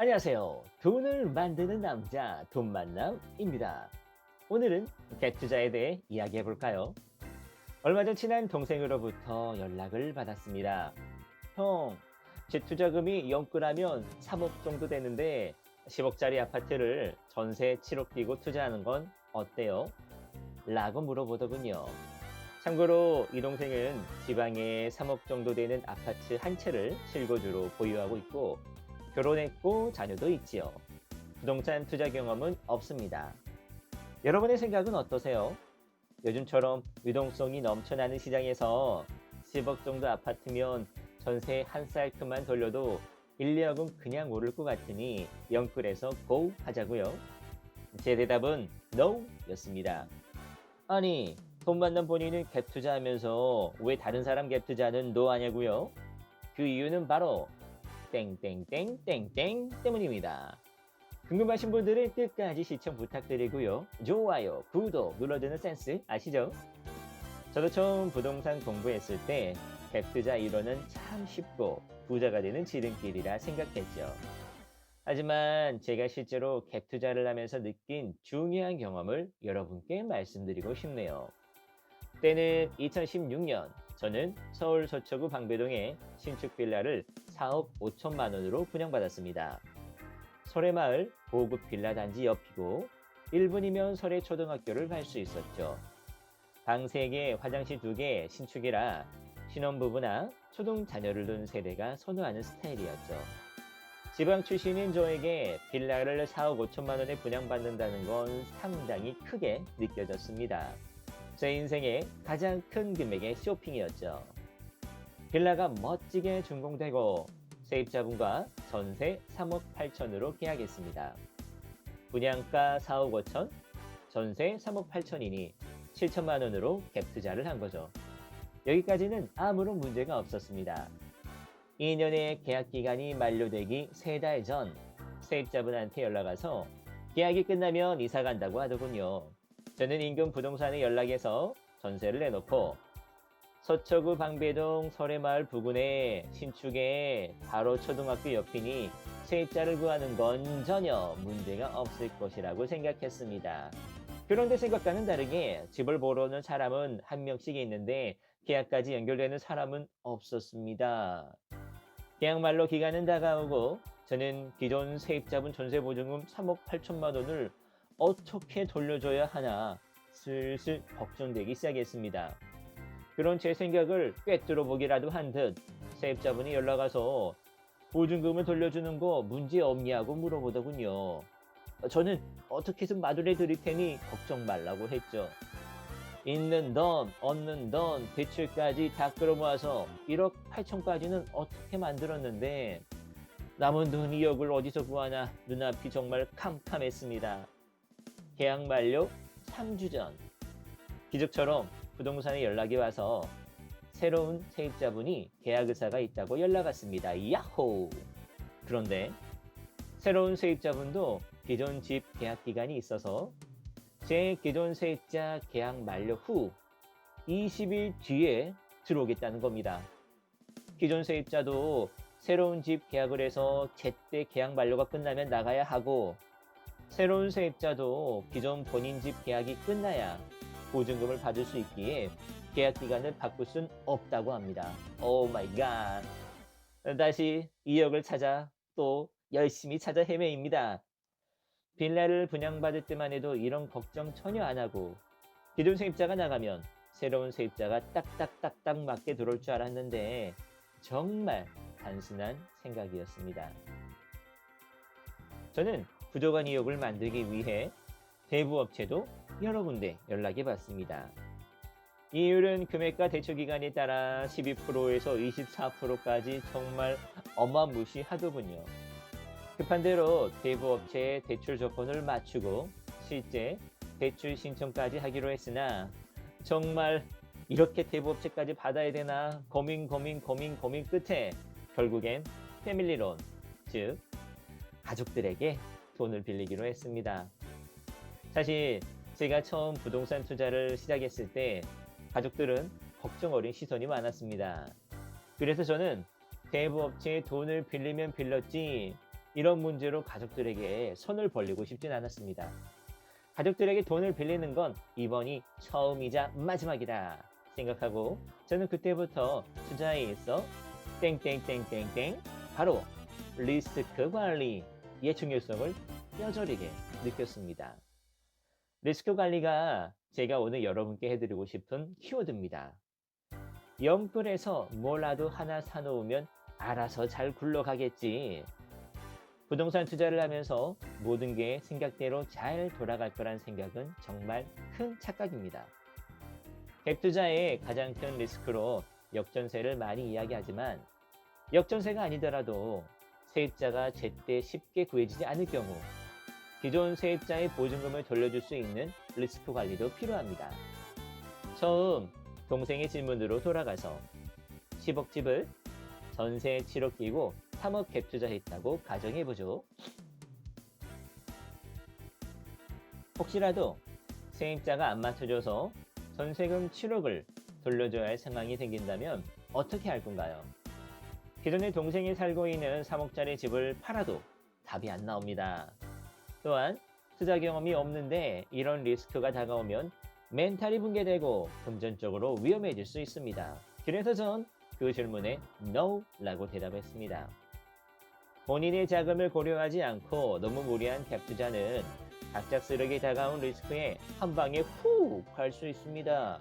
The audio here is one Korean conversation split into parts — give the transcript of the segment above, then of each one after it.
안녕하세요. 돈을 만드는 남자, 돈 만남입니다. 오늘은 갭 투자에 대해 이야기해 볼까요? 얼마 전 친한 동생으로부터 연락을 받았습니다. 형, 제 투자금이 영끌하면 3억 정도 되는데 10억짜리 아파트를 전세 7억 끼고 투자하는 건 어때요? 라고 물어보더군요. 참고로 이 동생은 지방에 3억 정도 되는 아파트 한 채를 실거주로 보유하고 있고 결혼했고 자녀도 있지요. 부동산 투자 경험은 없습니다. 여러분의 생각은 어떠세요? 요즘처럼 유동성이 넘쳐나는 시장에서 10억 정도 아파트면 전세 한 사이클만 돌려도 1, 2억은 그냥 오를 것 같으니 영끌해서 고 하자고요. 제 대답은 NO 였습니다. 아니, 돈 받는 본인은 갭 투자하면서 왜 다른 사람 갭 투자는 NO 하냐고요? 그 이유는 바로 땡땡땡땡땡 때문입니다. 궁금하신 분들은 끝까지 시청 부탁드리고요. 좋아요, 구독 눌러주는 센스 아시죠? 저도 처음 부동산 공부했을 때 갭 투자 이론은 참 쉽고 부자가 되는 지름길이라 생각했죠. 하지만 제가 실제로 갭 투자를 하면서 느낀 중요한 경험을 여러분께 말씀드리고 싶네요. 때는 2016년, 저는 서울 서초구 방배동에 신축 빌라를 4억 5천만 원으로 분양받았습니다. 설해마을 고급 빌라 단지 옆이고 1분이면 설해 초등학교를 갈 수 있었죠. 방 3개, 화장실 2개, 신축이라 신혼부부나 초등 자녀를 둔 세대가 선호하는 스타일이었죠. 지방 출신인 저에게 빌라를 4억 5천만 원에 분양받는다는 건 상당히 크게 느껴졌습니다. 제 인생의 가장 큰 금액의 쇼핑이었죠. 빌라가 멋지게 준공되고 세입자분과 전세 3억 8천으로 계약했습니다. 분양가 4억 5천, 전세 3억 8천이니 7천만 원으로 갭 투자를 한 거죠. 여기까지는 아무런 문제가 없었습니다. 2년의 계약 기간이 만료되기 3달 전 세입자분한테 연락 와서 계약이 끝나면 이사 간다고 하더군요. 저는 인근 부동산에 연락해서 전세를 내놓고 서초구 방배동 설해마을 부근에 신축에 바로 초등학교 옆이니 세입자를 구하는 건 전혀 문제가 없을 것이라고 생각했습니다. 그런데 생각과는 다르게 집을 보러 오는 사람은 한 명씩 있는데 계약까지 연결되는 사람은 없었습니다. 계약 만료 기간은 다가오고 저는 기존 세입자분 전세보증금 3억 8천만 원을 어떻게 돌려줘야 하나 슬슬 걱정되기 시작했습니다. 그런 제 생각을 꿰뚫어 보기라도 한 듯 세입자분이 연락 와서 보증금을 돌려주는 거 문제 없냐고 물어보더군요. 저는 어떻게든 마련해 드릴 테니 걱정 말라고 했죠. 있는 돈, 없는 돈, 대출까지 다 끌어모아서 1억 8천까지는 어떻게 만들었는데 남은 돈 2억을 어디서 구하나 눈앞이 정말 캄캄했습니다. 계약 만료 3주 전 기적처럼 부동산에 연락이 와서 새로운 세입자분이 계약 의사가 있다고 연락 왔습니다. 야호! 그런데 새로운 세입자분도 기존 집 계약 기간이 있어서 제 기존 세입자 계약 만료 후 20일 뒤에 들어오겠다는 겁니다. 기존 세입자도 새로운 집 계약을 해서 제때 계약 만료가 끝나면 나가야 하고 새로운 세입자도 기존 본인 집 계약이 끝나야 보증금을 받을 수 있기에 계약 기간을 바꿀 순 없다고 합니다. 오 마이 갓. 다시 2억을 찾아 또 열심히 찾아 헤매입니다. 빌라를 분양받을 때만 해도 이런 걱정 전혀 안 하고 기존 세입자가 나가면 새로운 세입자가 딱딱딱딱 맞게 들어올 줄 알았는데 정말 단순한 생각이었습니다. 저는 부족한 2억을 만들기 위해 대부업체도 여러 군데 연락해 봤습니다. 이율은 금액과 대출 기간에 따라 12%에서 24%까지 정말 어마무시하더군요. 급한 대로 대부업체의 대출 조건을 맞추고 실제 대출 신청까지 하기로 했으나 정말 이렇게 대부업체까지 받아야 되나 고민 끝에 결국엔 패밀리론, 즉 가족들에게 돈을 빌리기로 했습니다. 사실 제가 처음 부동산 투자를 시작했을 때 가족들은 걱정 어린 시선이 많았습니다. 그래서 저는 대부업체에 돈을 빌리면 빌렸지 이런 문제로 가족들에게 손을 벌리고 싶진 않았습니다. 가족들에게 돈을 빌리는 건 이번이 처음이자 마지막이다 생각하고 저는 그때부터 투자에 있어 땡땡땡땡땡 바로 리스크 관리의 중요성을 뼈저리게 느꼈습니다. 리스크 관리가 제가 오늘 여러분께 해드리고 싶은 키워드입니다. 영끌에서 뭐라도 하나 사놓으면 알아서 잘 굴러가겠지. 부동산 투자를 하면서 모든 게 생각대로 잘 돌아갈 거란 생각은 정말 큰 착각입니다. 갭 투자의 가장 큰 리스크로 역전세를 많이 이야기하지만 역전세가 아니더라도 세입자가 제때 쉽게 구해지지 않을 경우 기존 세입자의 보증금을 돌려줄 수 있는 리스크 관리도 필요합니다. 처음 동생의 질문으로 돌아가서 10억 집을 전세 7억 끼고 3억 갭 투자했다고 가정해보죠. 혹시라도 세입자가 안 맞춰줘서 전세금 7억을 돌려줘야 할 상황이 생긴다면 어떻게 할 건가요? 기존에 동생이 살고 있는 3억짜리 집을 팔아도 답이 안 나옵니다. 또한 투자 경험이 없는데 이런 리스크가 다가오면 멘탈이 붕괴되고 금전적으로 위험해질 수 있습니다. 그래서 전 그 질문에 NO라고 대답했습니다. 본인의 자금을 고려하지 않고 너무 무리한 갭 투자는 갑작스럽게 다가온 리스크에 한 방에 훅 갈 수 있습니다.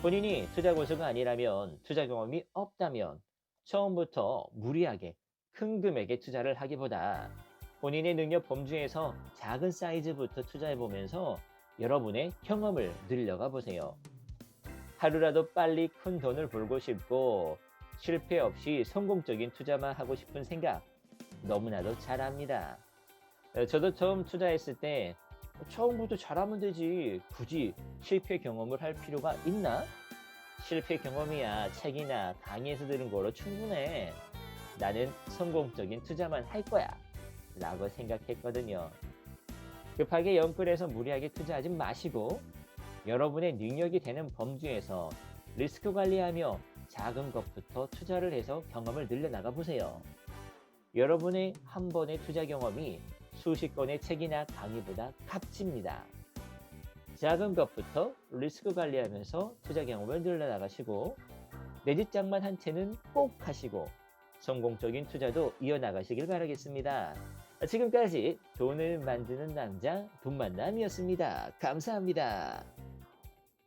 본인이 투자 고수가 아니라면 투자 경험이 없다면 처음부터 무리하게 큰 금액의 투자를 하기보다 본인의 능력 범주에서 작은 사이즈부터 투자해보면서 여러분의 경험을 늘려가 보세요. 하루라도 빨리 큰 돈을 벌고 싶고 실패 없이 성공적인 투자만 하고 싶은 생각 너무나도 잘 압니다. 저도 처음 투자했을 때 처음부터 잘하면 되지 굳이 실패 경험을 할 필요가 있나? 실패 경험이야 책이나 강의에서 들은 거로 충분해. 나는 성공적인 투자만 할 거야 라고 생각했거든요. 급하게 영끌해서 무리하게 투자하지 마시고 여러분의 능력이 되는 범주에서 리스크 관리하며 작은 것부터 투자를 해서 경험을 늘려나가 보세요. 여러분의 한 번의 투자 경험이 수십 건의 책이나 강의보다 값집니다. 작은 것부터 리스크 관리하면서 투자 경험을 늘려나가시고 내 집 장만 한 채는 꼭 하시고 성공적인 투자도 이어나가시길 바라겠습니다. 지금까지 돈을 만드는 남자 돈만남이었습니다. 감사합니다.